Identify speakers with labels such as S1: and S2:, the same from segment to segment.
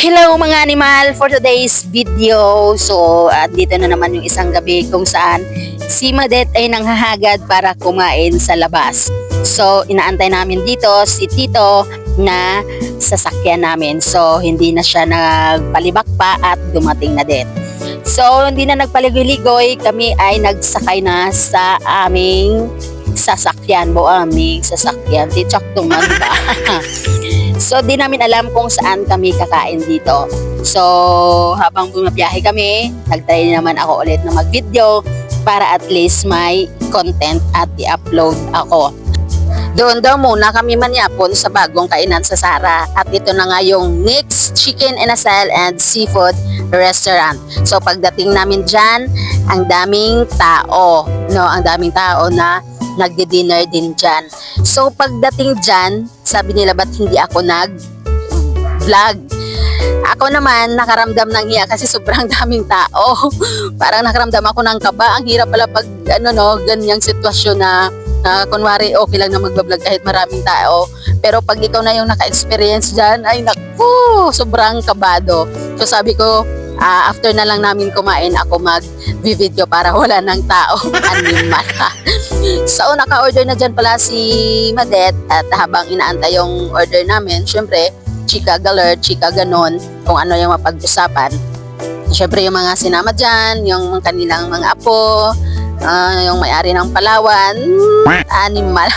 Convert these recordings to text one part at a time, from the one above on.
S1: Hello mga animal, for today's video. So, dito na naman yung isang gabi kung saan si Madet ay nanghahagad para kumain sa labas. So, inaantay namin dito si Tito na sasakyan namin. So, hindi na siya nagpalibak pa at dumating na din. So, hindi na nagpaligoy-ligoy, kami ay nagsakay na sa aming sasakyan. Aming sasakyan. Tichak tuman ba? So, di namin alam kung saan kami kakain dito. So, habang bumabiyahe kami, nagtry naman ako ulit na mag-video para at least may content at i-upload ako. Doon daw muna kami manyapon sa bagong kainan sa Sara. At ito na nga yung Nick's Chicken and Asal and Seafood Restaurant. So, pagdating namin dyan, ang daming tao. No, ang daming tao na nagdi-dinner din dyan. So, pagdating dyan, sabi nila ba't hindi ako nag-vlog? Ako naman, nakaramdam ng hiya kasi sobrang daming tao. Parang nakaramdam ako ng kaba. Ang hirap pala pag, ganyang sitwasyon na kunwari, okay lang na mag-vlog kahit maraming tao. Pero pag ikaw na yung naka-experience dyan, ay naku, sobrang kabado. So, sabi ko, after na lang namin kumain, ako mag-video para wala ng tao. Animal. So, naka-order na dyan pala si Madet at habang inaantay yung order namin, syempre, chika galer, chika ganon, kung ano yung mapag-usapan. Syempre, yung mga sinama dyan, yung kanilang mga apo, yung may-ari ng Palawan, animal.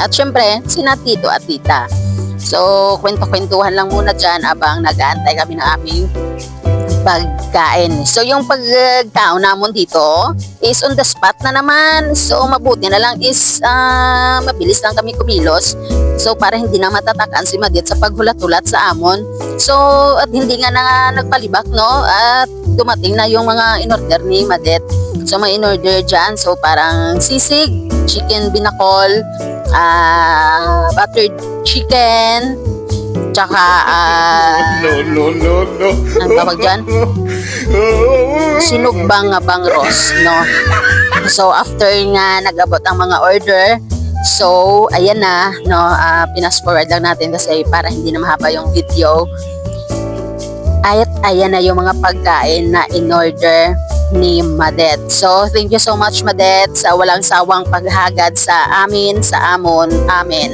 S1: At syempre, sina Tito at Tita. So, kwento-kwentuhan lang muna dyan abang nag-aantay kami ng aming pagkain. So, yung pagkaon namin dito is on the spot na naman. So, mabuti na lang is mabilis lang kami kumilos. So, para hindi na matatakan si Madet sa paghulat-hulat sa amon. So, at hindi nga na nagpalibak, no? At dumating na yung mga in-order ni Madet. So, may in-order dyan. So, parang sisig, chicken binakol, buttered chicken, tsaka
S2: no.
S1: ang tawag dyan? Sinugbang bangros, no? So, after nga nag-abot ang mga order, so, ayan na, no? Pinas forward lang natin kasi para hindi na mahaba yung video. At ayan na yung mga pagkain na in-order ni Madet. So, thank you so much, Madet, sa walang sawang paghagad sa amin, sa amin.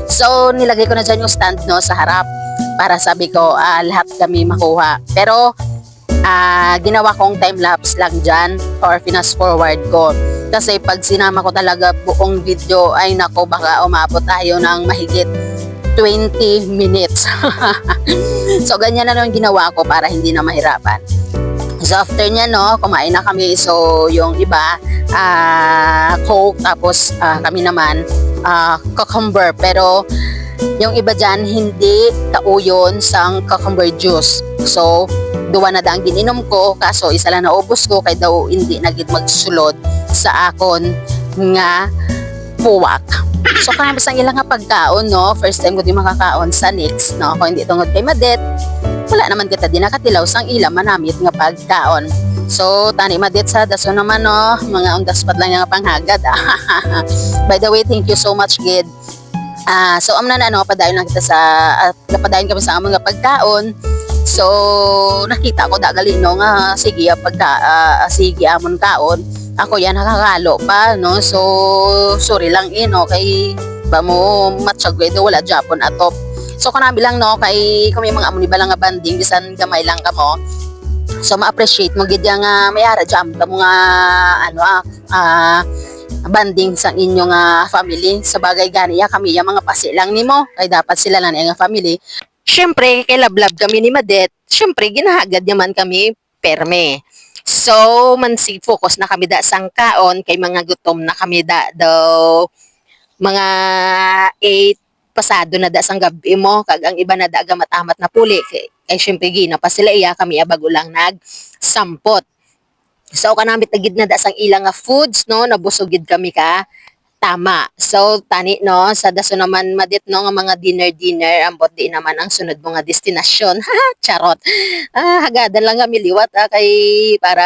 S1: So, nilagay ko na dyan yung stand, no, sa harap para sabi ko, lahat kami makuha. Pero, ginawa kong time-lapse lang dyan or fast forward ko. Kasi pag sinama ko talaga buong video, ay nako, baka umabot tayo ng mahigit 20 minutes. So, ganyan na lang ginawa ko para hindi na mahirapan. So, after niya, no, kumain na kami. So, yung iba, Coke, tapos kami naman, cucumber. Pero, yung iba dyan, hindi kauyon sang cucumber juice. So, duwa na daang gininom ko, kaso isa lang naubos ko, kaya daw hindi nagid magsulod sa akon nga puwak. So, kanabas ang ilang nga pagkaon, no? First time ko di makakaon sa Nick's, no? Kung hindi tungod kay Madet, wala naman kita din nakatilaw sang ilang manamit nga pagkaon. So, tani Madet sa daso naman, no? Mga on the spot lang nga panghagad. By the way, thank you so much, Gid. So, amna na, no? Padayon lang kita padayon kami sa among nga pagkaon. So, nakita ko dagali, no? Nga, sige, sige, amon kaon. Ako yan, nakakalo pa, no? So, sorry lang, no? Kay, ba mo, matsyagwe, wala Japon atop. So, kanabi lang, no? Kay, kung may mga amon, iba lang nga banding, bisan gamay lang ka mo. So, ma-appreciate mo, gidya nga, may ara jam, ka mo nga, banding sa inyong family. Sa bagay ganiya, kami yung mga pasi lang ni mo. Kaya dapat sila lang yung family. Siyempre, kay lablab kami ni Madet, siyempre, ginahagad naman kami perme. So, focus na kami da sang kaon, kay mga gutom na kami daw, mga 8 pasado na da sang gabi mo, kag ang iba na da agamat-amat na puli, kay syempre gina pa sila iya, kami abago lang nagsampot. So, kanamit na gid na da sang ilang nga foods, no, nabusogid kami ka, tama. So, tani, no, sa daso naman Madet, no, nga mga dinner, ambot di naman ang sunod mo nga destinasyon. Charot. Hagadan lang kami liwat, kay para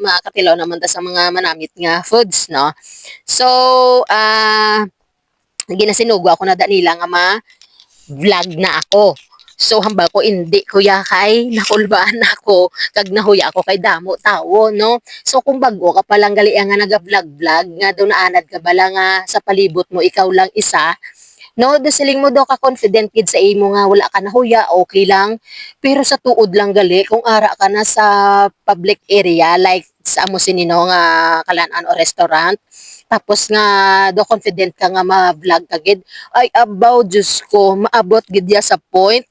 S1: makakatilaw naman ta sa mga manamit nga foods, no. So, ginasinugo ako na da nila nga vlog na ako. So hambal ko hindi kuya kay nakulbaan ako kag nahuya ako kay damo tawo no. So kung bago ka pa lang gali nga naga-vlog-vlog nga do naanad ka bala nga sa palibot mo ikaw lang isa. No, do siling mo do ka confident kid sa imo nga wala ka nahuya, okay lang. Pero sa tuod lang gali kung ara ka na sa public area like sa amo sinino nga kalan-an o restaurant tapos nga do confident ka nga ma-vlog ka gid ay about Diyos ko maabot gid ya sa point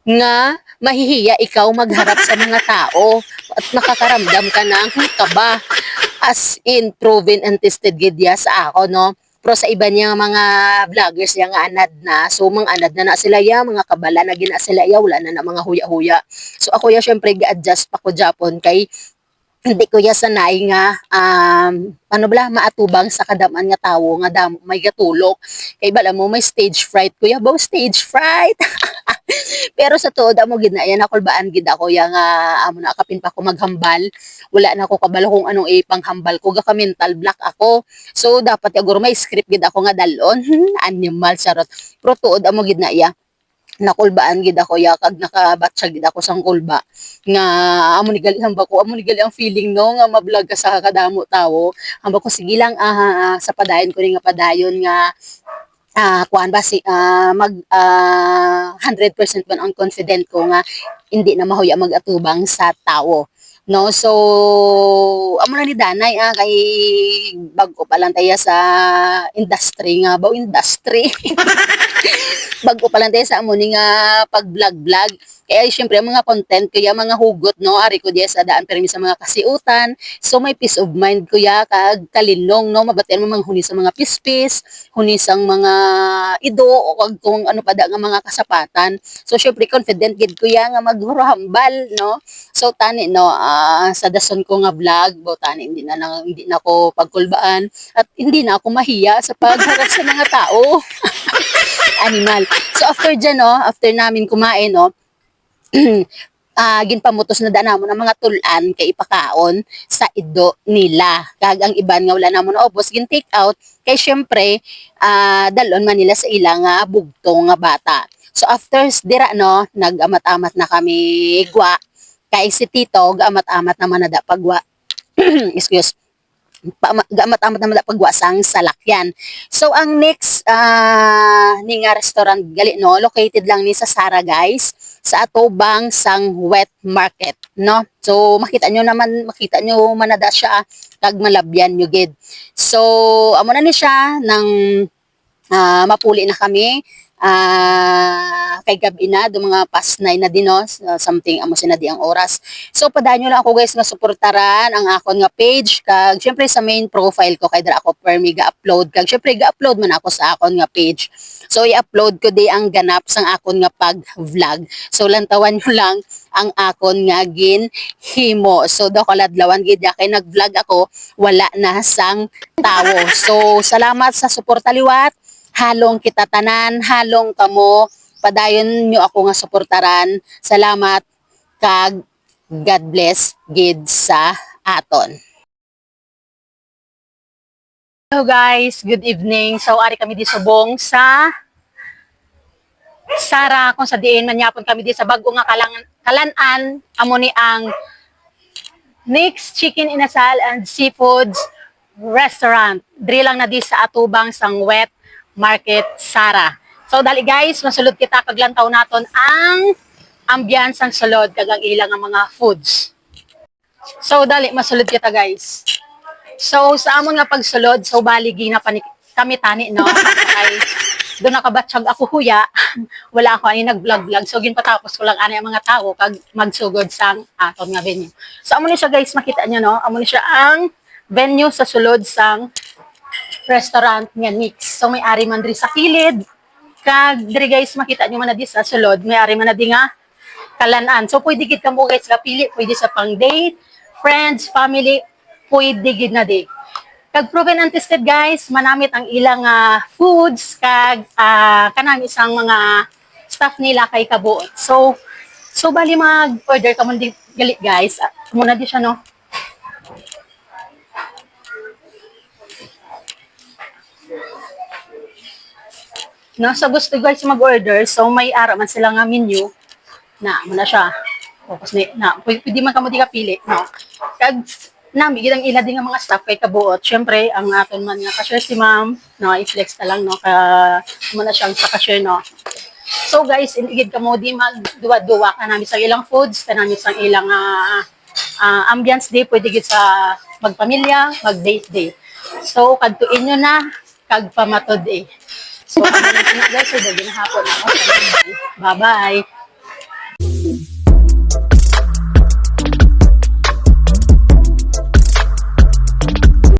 S1: nga mahihiya ikaw magharap sa mga tao at makakaramdam ka ng kaba as in proven and tested gid ya sa ako no pero sa iba niya mga vloggers yang anad na so mga anad na sila ya mga kabala na gina sila ya wala na mga huya-huya so ako ya syempre gi-adjust pa ko Japon kay hindi ko ya sanay nga ano bala maatubang sa kadaman nga tawo nga may gatulok kay bala mo may stage fright kuya ba stage fright pero sa tuod amo gid na yan nakulbaan gid ako ya nga amo na kapin pa ko maghambal wala na ako kabalo kung anong ipanghambal ko ga mental block ako so dapat ya guro may script gid ako nga dalon animal charot pero tuod amo gid na ya nakulbaan gid ako ya kag nakabatsa gid ako sang kulba nga amo ni gali hamba ko amo ni gali ang feeling no nga ma-vlog ka sa kadamo tawo hamba ko sige lang sa padayon ko ni nga padayon nga kuan ba si mag 100% man ang confident ko nga hindi na mahuya mag-atubang sa tawo no so amo na ni danay kay bag-o pa lang tayo sa industry nga baw industry bago pa lang tayo sa amo ni nga pag-vlog-vlog. Kaya syempre ang mga content kaya mga hugot no ari ko diya sa daan permi sa mga kasiutan. So may peace of mind kuya kag kalinong no mabatian mo mga huni sa mga pispis, huni sang mga ido o kag kung ano pa da nga mga kasapatan. So syempre confident gid kuya nga maghurahambal no. So tani no sa dason ko nga vlog bo tani hindi na ako pagkulbaan at hindi na ako mahiya sa pagharap sa mga tao. Animal. So after dyan, no, after namin kumain, no, ginpamutos na daan namon ang mga tulan kay ipakaon sa ido nila. Kag ang iban nga wala namon naubos gin take out kay syempre dalon man nila sa ilang bugtong nga bata. So after dira no, nag-amat-amat na kami gwa kay si Tito gaamat-amat naman na da pagwa. Excuse gamat-amat naman na pagwasang salakyan. So ang next ni nga restaurant gali no located lang ni sa Sara guys sa atubang sang wet market no. So makita nyo manada siya kag malabyan nyo gid. So amo na ni siya nang mapuli na kami kay gabi na do mga past 9 na din no something amo sinadi ang oras so padanyo lang ako guys nga suportaran ang akon nga page kag syempre sa main profile ko kay dira ako permi ga-upload kag syempre ga-upload man ako sa akon nga page so i-upload ko di ang ganap sang akon nga pag-vlog so lantawan nyo lang ang akon nga ginhimo so do ko ladlawan gid kay nag-vlog ako wala na sang tawo so salamat sa suporta liwat halong kita tanan, halong kamo, padayon nyo ako nga suportaran. Salamat kag God bless gid sa aton. Hello guys, good evening. So ari kami di subong sa Sara kung sa diin manyapon kami di sa bag-o nga kalanan amo ni ang Nick's Chicken Inasal and Seafoods Restaurant. Diri lang na di sa atubang sang wet Market Sara. So dali guys, masulod kita kaglantaw naton ang ambiance ang sulod kag ang ilang mga foods. So dali masulod kita guys. So sa amon nga pagsulod, so baligi na kami tani no. Ay do nakabatsyag ako huya. Wala ako ani nag-vlog. So ginpatapos ko lang ani ang mga tao kag magsugod sang aton nga venue. So amo ni siya guys, makita niyo no. Amo ni siya ang venue sa sulod sang restaurant nga Nick's. So may ari man diri sa kilid. Kag diri guys makita nyo man na di sa sulod, may ari man na di nga kalanan. So pwede gid kamo guys nga pili, pwede sa pang date, friends, family, pwede gid na di. Kag proven and tested guys, manamit ang ilang foods kag kanang isang mga staff nila kay kabuot. So bali mag-order ka mo di gali guys. Muna di siya no.
S3: No, sa gusto guys mag-order, so may ara man sila nga menu na muna siya. Focus na pwede man kamo di kapili, no. Kag nami gid ang ila din nga mga staff kay kabuot. Syempre, ang aton man nga cashier si ma'am, no, i-flex ta lang no ka muna siyang sa cashier no. So guys, inigid kamo di magduwa-duwa ka namin sa ilang foods, kanami sa ilang ambience day, pwede gid sa magpamilya, mag-date day. So kadtuin nyo na kag pamatod eh. So, ano na guys, so, hapon ako. Bye-bye.